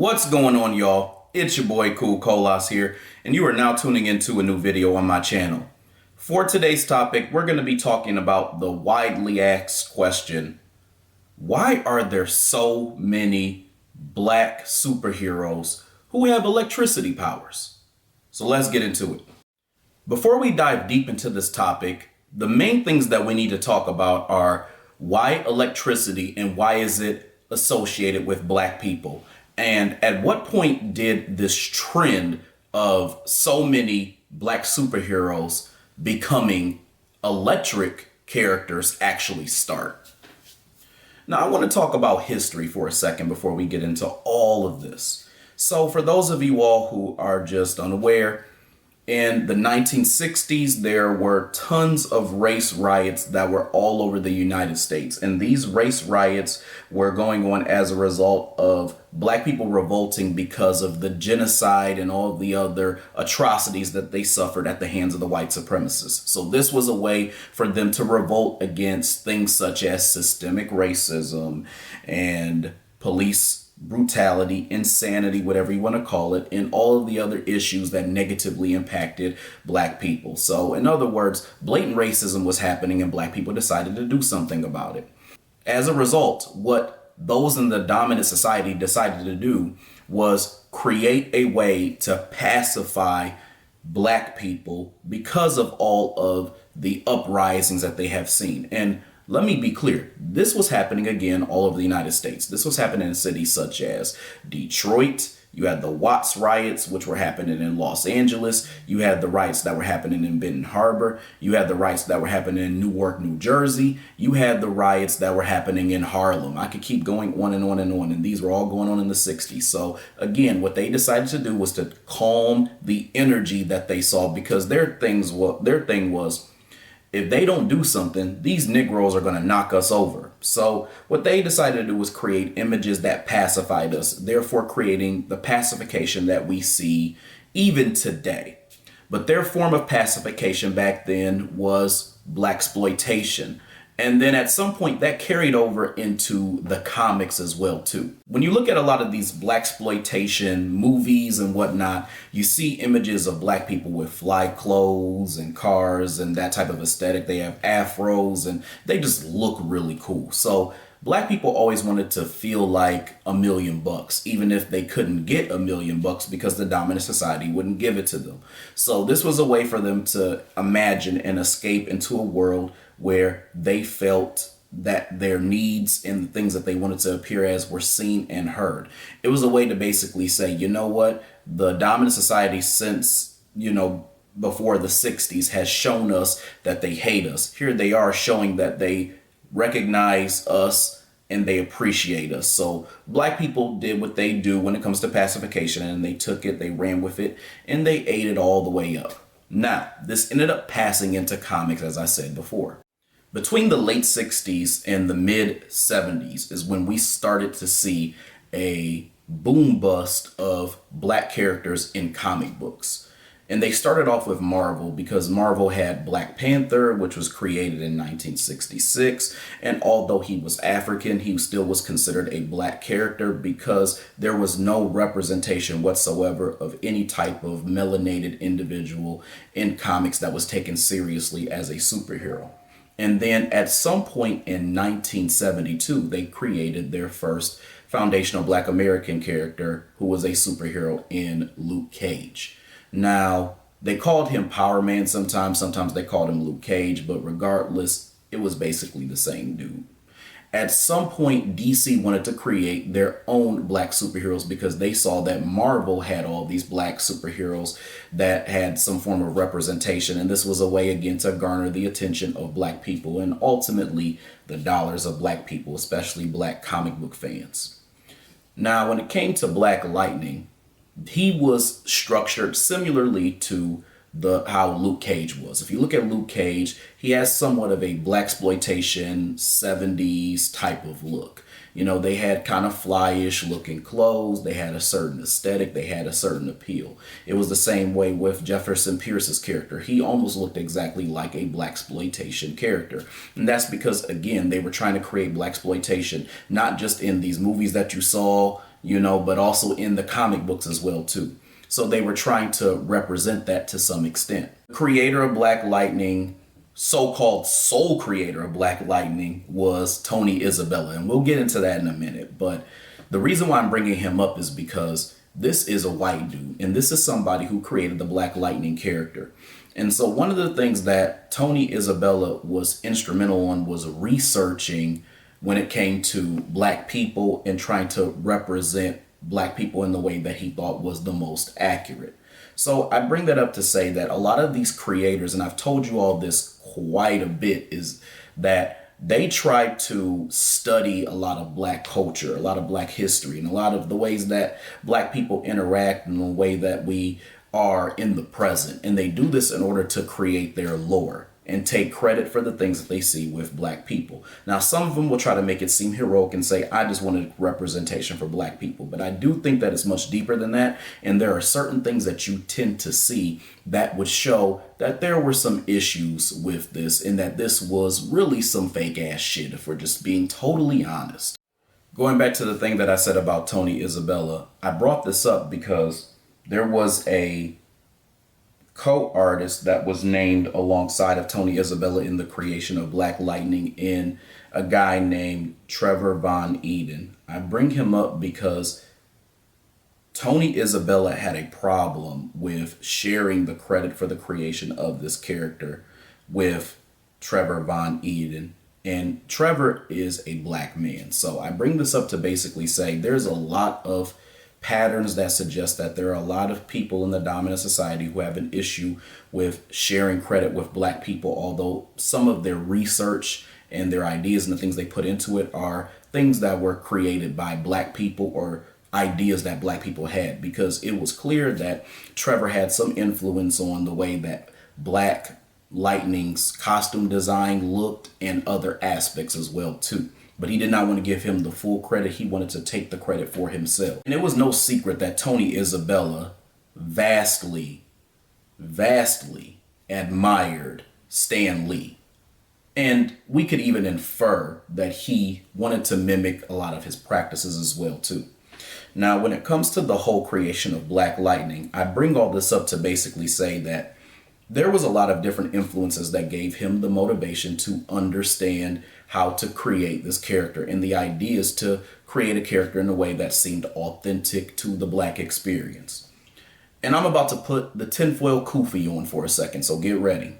What's going on, y'all? It's your boy Cool Colas here, and you are now tuning into a new video on my channel. For today's topic, we're going to be talking about the widely asked question, why are there so many black superheroes who have electricity powers? So let's get into it. Before we dive deep into this topic, the main things that we need to talk about are why electricity and why is it associated with black people? And at what point did this trend of so many black superheroes becoming electric characters actually start? Now, I want to talk about history for a second before we get into all of this. So for those of you all who are just unaware, in the 1960s, there were tons of race riots that were all over the United States. And these race riots were going on as a result of black people revolting because of the genocide and all the other atrocities that they suffered at the hands of the white supremacists. So this was a way for them to revolt against things such as systemic racism and police brutality, insanity, whatever you want to call it, and all of the other issues that negatively impacted black people. So in other words, blatant racism was happening and black people decided to do something about it. As a result, what those in the dominant society decided to do was create a way to pacify black people because of all of the uprisings that they have seen. And let me be clear, this was happening again all over the United States. This was happening in cities such as Detroit. You had the Watts riots, which were happening in Los Angeles. You had the riots that were happening in Benton Harbor. You had the riots that were happening in Newark, New Jersey. You had the riots that were happening in Harlem. I could keep going on and on and on, and these were all going on in the 60s. So again, what they decided to do was to calm the energy that they saw, because their thing was, if they don't do something, these Negroes are going to knock us over. So what they decided to do was create images that pacified us, therefore creating the pacification that we see even today. But their form of pacification back then was blaxploitation. And then at some point that carried over into the comics as well too. When you look at a lot of these blaxploitation movies and whatnot, you see images of black people with fly clothes and cars and that type of aesthetic. They have afros and they just look really cool. So black people always wanted to feel like $1 million, even if they couldn't get $1 million because the dominant society wouldn't give it to them. So this was a way for them to imagine and escape into a world where they felt that their needs and the things that they wanted to appear as were seen and heard. It was a way to basically say, you know what, the dominant society since, before the 60s has shown us that they hate us. Here they are showing that they recognize us and they appreciate us. So black people did what they do when it comes to pacification, and they took it, they ran with it, and they ate it all the way up. Now, this ended up passing into comics, as I said before. Between the late 60s and the mid 70s is when we started to see a boom bust of black characters in comic books. And they started off with Marvel, because Marvel had Black Panther, which was created in 1966. And although he was African, he still was considered a black character because there was no representation whatsoever of any type of melanated individual in comics that was taken seriously as a superhero. And then at some point in 1972, they created their first foundational black American character who was a superhero in Luke Cage. Now, they called him Power Man sometimes they called him Luke Cage, but regardless, it was basically the same dude. At some point, DC wanted to create their own black superheroes because they saw that Marvel had all these black superheroes that had some form of representation. And this was a way, again, to garner the attention of black people and ultimately the dollars of black people, especially black comic book fans. Now, when it came to Black Lightning, he was structured similarly to how Luke Cage was. If you look at Luke Cage, he has somewhat of a blaxploitation 70s type of look. They had kind of flyish looking clothes. They had a certain aesthetic. They had a certain appeal. It was the same way with Jefferson Pierce's character. He almost looked exactly like a blaxploitation character. And that's because, again, they were trying to create blaxploitation, not just in these movies that you saw but also in the comic books as well too. So they were trying to represent that to some extent. The creator of Black Lightning, so-called sole creator of Black Lightning, was Tony Isabella, and we'll get into that in a minute. But the reason why I'm bringing him up is because this is a white dude, and this is somebody who created the Black Lightning character. And so one of the things that Tony Isabella was instrumental on was researching when it came to Black people and trying to represent Black people in the way that he thought was the most accurate. So I bring that up to say that a lot of these creators, and I've told you all this quite a bit, is that they try to study a lot of Black culture, a lot of Black history, and a lot of the ways that Black people interact and the way that we are in the present. And they do this in order to create their lore and take credit for the things that they see with Black people. Now, some of them will try to make it seem heroic and say, I just wanted representation for Black people. But I do think that it's much deeper than that. And there are certain things that you tend to see that would show that there were some issues with this and that this was really some fake ass shit, if we're just being totally honest. Going back to the thing that I said about Tony Isabella, I brought this up because there was a co-artist that was named alongside of Tony Isabella in the creation of Black Lightning, in a guy named Trevor Von Eden. I bring him up because Tony Isabella had a problem with sharing the credit for the creation of this character with Trevor Von Eden. And Trevor is a Black man. So I bring this up to basically say there's a lot of patterns that suggest that there are a lot of people in the dominant society who have an issue with sharing credit with Black people, although some of their research and their ideas and the things they put into it are things that were created by Black people or ideas that Black people had, because it was clear that Trevor had some influence on the way that Black Lightning's costume design looked and other aspects as well too. But he did not want to give him the full credit. He wanted to take the credit for himself. And it was no secret that Tony Isabella vastly admired Stan Lee. And we could even infer that he wanted to mimic a lot of his practices as well too. Now, when it comes to the whole creation of Black Lightning, I bring all this up to basically say that there was a lot of different influences that gave him the motivation to understand how to create this character, and the idea is to create a character in a way that seemed authentic to the Black experience. And I'm about to put the tinfoil kufi on for a second, so get ready.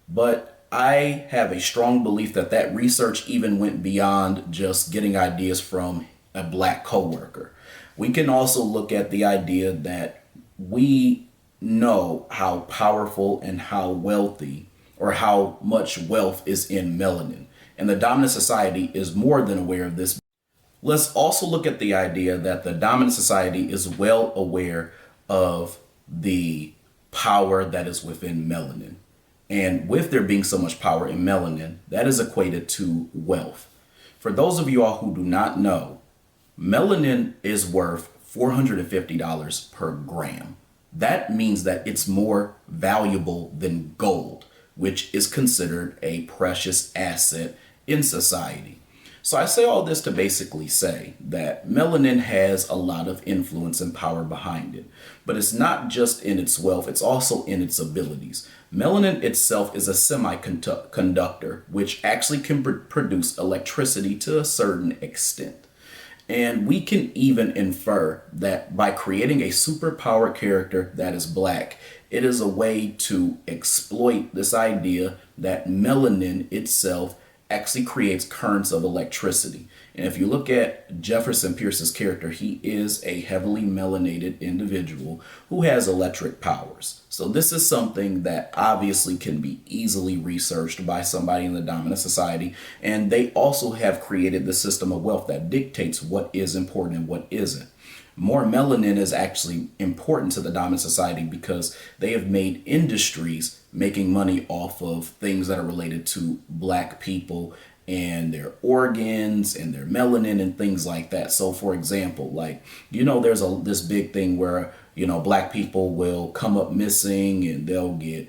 But I have a strong belief that that research even went beyond just getting ideas from a Black coworker. We can also look at the idea that we know how powerful and how wealthy, or how much wealth is in melanin. And the dominant society is more than aware of this. Let's also look at the idea that the dominant society is well aware of the power that is within melanin. And with there being so much power in melanin, that is equated to wealth. For those of you all who do not know, melanin is worth $450 per gram. That means that it's more valuable than gold, which is considered a precious asset in society. So I say all this to basically say that melanin has a lot of influence and power behind it, but it's not just in its wealth, it's also in its abilities. Melanin itself is a semiconductor, which actually can produce electricity to a certain extent. And we can even infer that by creating a superpowered character that is Black, it is a way to exploit this idea that melanin itself actually creates currents of electricity. And if you look at Jefferson Pierce's character, he is a heavily melanated individual who has electric powers. So this is something that obviously can be easily researched by somebody in the dominant society. And they also have created the system of wealth that dictates what is important and what isn't. More melanin is actually important to the dominant society because they have made industries making money off of things that are related to Black people and their organs and their melanin and things like that. So for example, like, there's this big thing where, Black people will come up missing and they'll get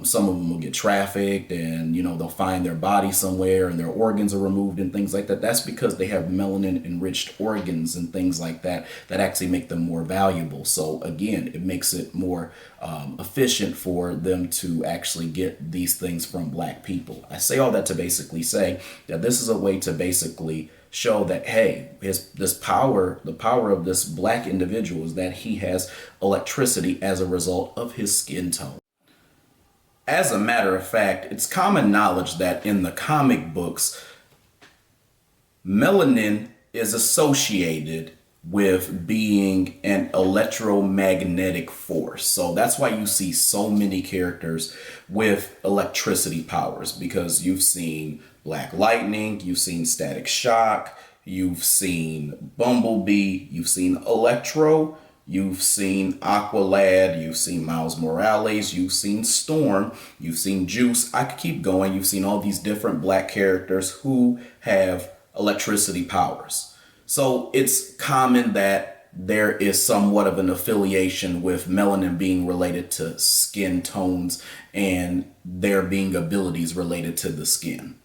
Some of them will get trafficked, and they'll find their body somewhere and their organs are removed and things like that. That's because they have melanin enriched organs and things like that that actually make them more valuable. So again, it makes it more efficient for them to actually get these things from black people. I say all that to basically say that this is a way to basically show that, hey, the power of this black individual is that he has electricity as a result of his skin tone. As a matter of fact, it's common knowledge that in the comic books, melanin is associated with being an electromagnetic force. So that's why you see so many characters with electricity powers, because you've seen Black Lightning, you've seen Static Shock, you've seen Bumblebee, you've seen Electro, you've seen Aqualad, you've seen Miles Morales, you've seen Storm, you've seen Juice. I could keep going. You've seen all these different black characters who have electricity powers. So it's common that there is somewhat of an affiliation with melanin being related to skin tones and there being abilities related to the skin.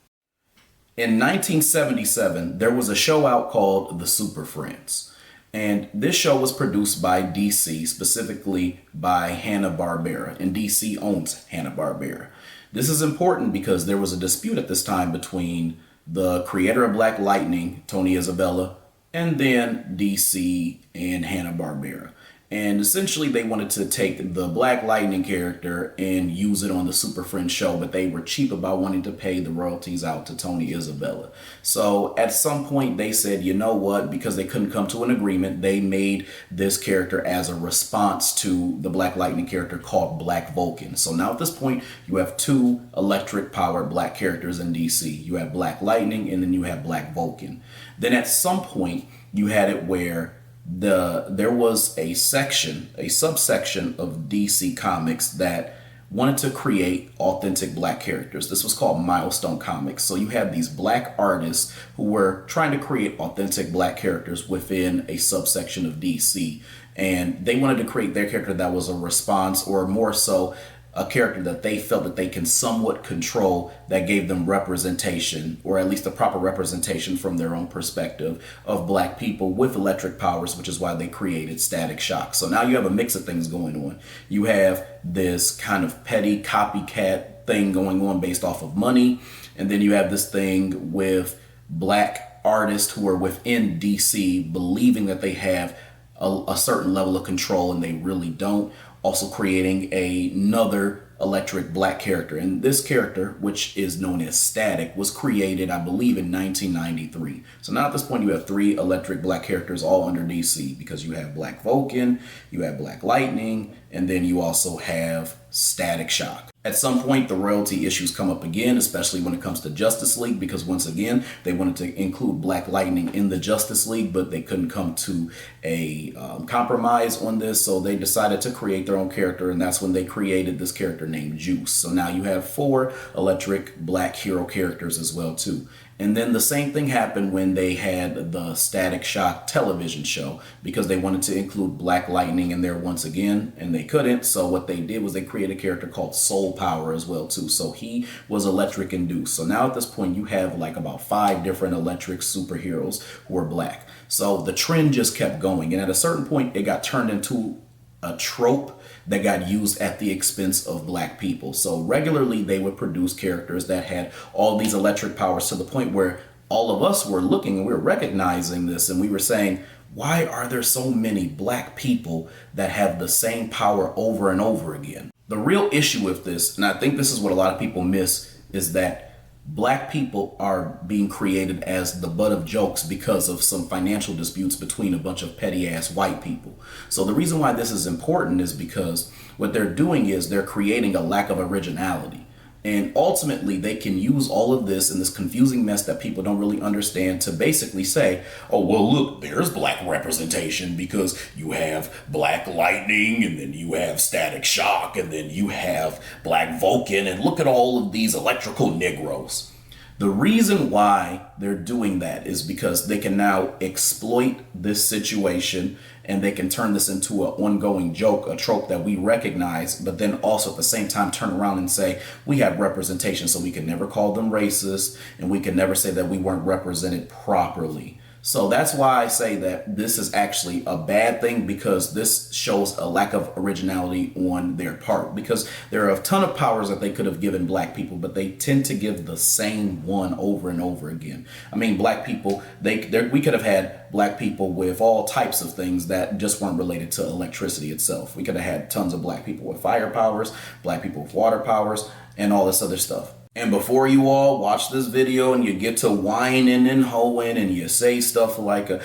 In 1977, there was a show out called The Super Friends. And this show was produced by DC, specifically by Hanna-Barbera. And DC owns Hanna-Barbera. This is important because there was a dispute at this time between the creator of Black Lightning, Tony Isabella, and then DC and Hanna-Barbera. And essentially they wanted to take the Black Lightning character and use it on the Super Friends show, but they were cheap about wanting to pay the royalties out to Tony Isabella. So at some point they said, you know what, because they couldn't come to an agreement, they made this character as a response to the Black Lightning character called Black Vulcan. So now at this point, you have two electric powered black characters in DC. You have Black Lightning and then you have Black Vulcan. Then at some point you had it where there was a subsection of DC Comics that wanted to create authentic black characters. This was called Milestone Comics. So you have these black artists who were trying to create authentic black characters within a subsection of DC. And they wanted to create their character that was a response, or more so, a character that they felt that they can somewhat control, that gave them representation, or at least a proper representation from their own perspective of black people with electric powers, which is why they created Static Shock. So now you have a mix of things going on. You have this kind of petty copycat thing going on based off of money. And then you have this thing with black artists who are within DC believing that they have a certain level of control and they really don't. Also creating another electric black character. And this character, which is known as Static, was created, I believe, in 1993. So now at this point, you have three electric black characters all under DC, because you have Black Vulcan, you have Black Lightning, and then you also have Static Shock. At some point, the royalty issues come up again, especially when it comes to Justice League, because once again, they wanted to include Black Lightning in the Justice League, but they couldn't come to a compromise on this, so they decided to create their own character, and that's when they created this character named Juice. So now you have 4 electric black hero characters as well, too. And then the same thing happened when they had the Static Shock television show, because they wanted to include Black Lightning in there once again, and they couldn't. So what they did was they created a character called Soul Power as well too. So he was electric induced. So now at this point you have like about 5 different electric superheroes who are black. So the trend just kept going, and at a certain point it got turned into a trope that got used at the expense of black people. So regularly they would produce characters that had all these electric powers, to the point where all of us were looking and we were recognizing this, and we were saying, why are there so many black people that have the same power over and over again? The real issue with this, and I think this is what a lot of people miss, is that black people are being created as the butt of jokes because of some financial disputes between a bunch of petty ass white people. So the reason why this is important is because what they're doing is they're creating a lack of originality. And ultimately, they can use all of this and this confusing mess that people don't really understand to basically say, oh, well, look, there's black representation because you have Black Lightning, and then you have Static Shock, and then you have Black Vulcan, and look at all of these electrical Negroes. The reason why they're doing that is because they can now exploit this situation and they can turn this into an ongoing joke, a trope that we recognize, but then also at the same time turn around and say we have representation, so we can never call them racist, and we can never say that we weren't represented properly. So that's why I say that this is actually a bad thing, because this shows a lack of originality on their part, because there are a ton of powers that they could have given black people, but they tend to give the same one over and over again. I mean, black people, we could have had black people with all types of things that just weren't related to electricity itself. We could have had tons of black people with fire powers, black people with water powers, and all this other stuff. And before you all watch this video and you get to whining and hoeing and you say stuff like, not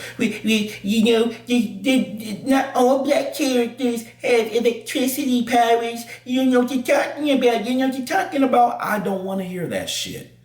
all black characters have electricity powers. You know what you're talking about. You know what you're talking about. I don't want to hear that shit.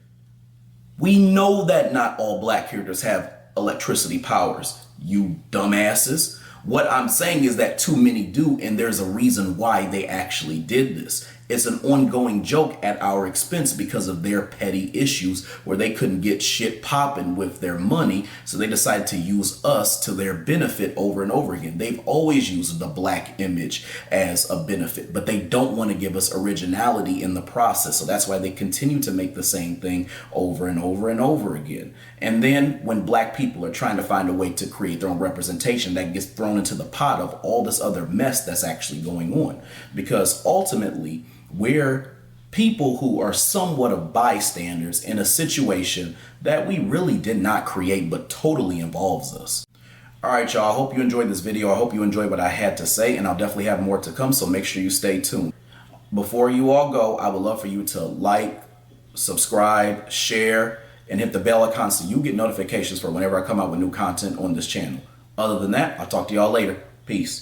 We know that not all black characters have electricity powers, you dumbasses. What I'm saying is that too many do, and there's a reason why they actually did this. It's an ongoing joke at our expense because of their petty issues where they couldn't get shit popping with their money, so they decided to use us to their benefit over and over again. They've always used the black image as a benefit, but they don't want to give us originality in the process, so that's why they continue to make the same thing over and over and over again. And then when black people are trying to find a way to create their own representation, that gets thrown into the pot of all this other mess that's actually going on, because ultimately we're people who are somewhat of bystanders in a situation that we really did not create but totally involves us. All right, y'all, I hope you enjoyed this video. I hope you enjoyed what I had to say, and I'll definitely have more to come, so make sure you stay tuned. Before you all go, I would love for you to like, subscribe, share, and hit the bell icon so you get notifications for whenever I come out with new content on this channel. Other than that, I'll talk to y'all later. Peace.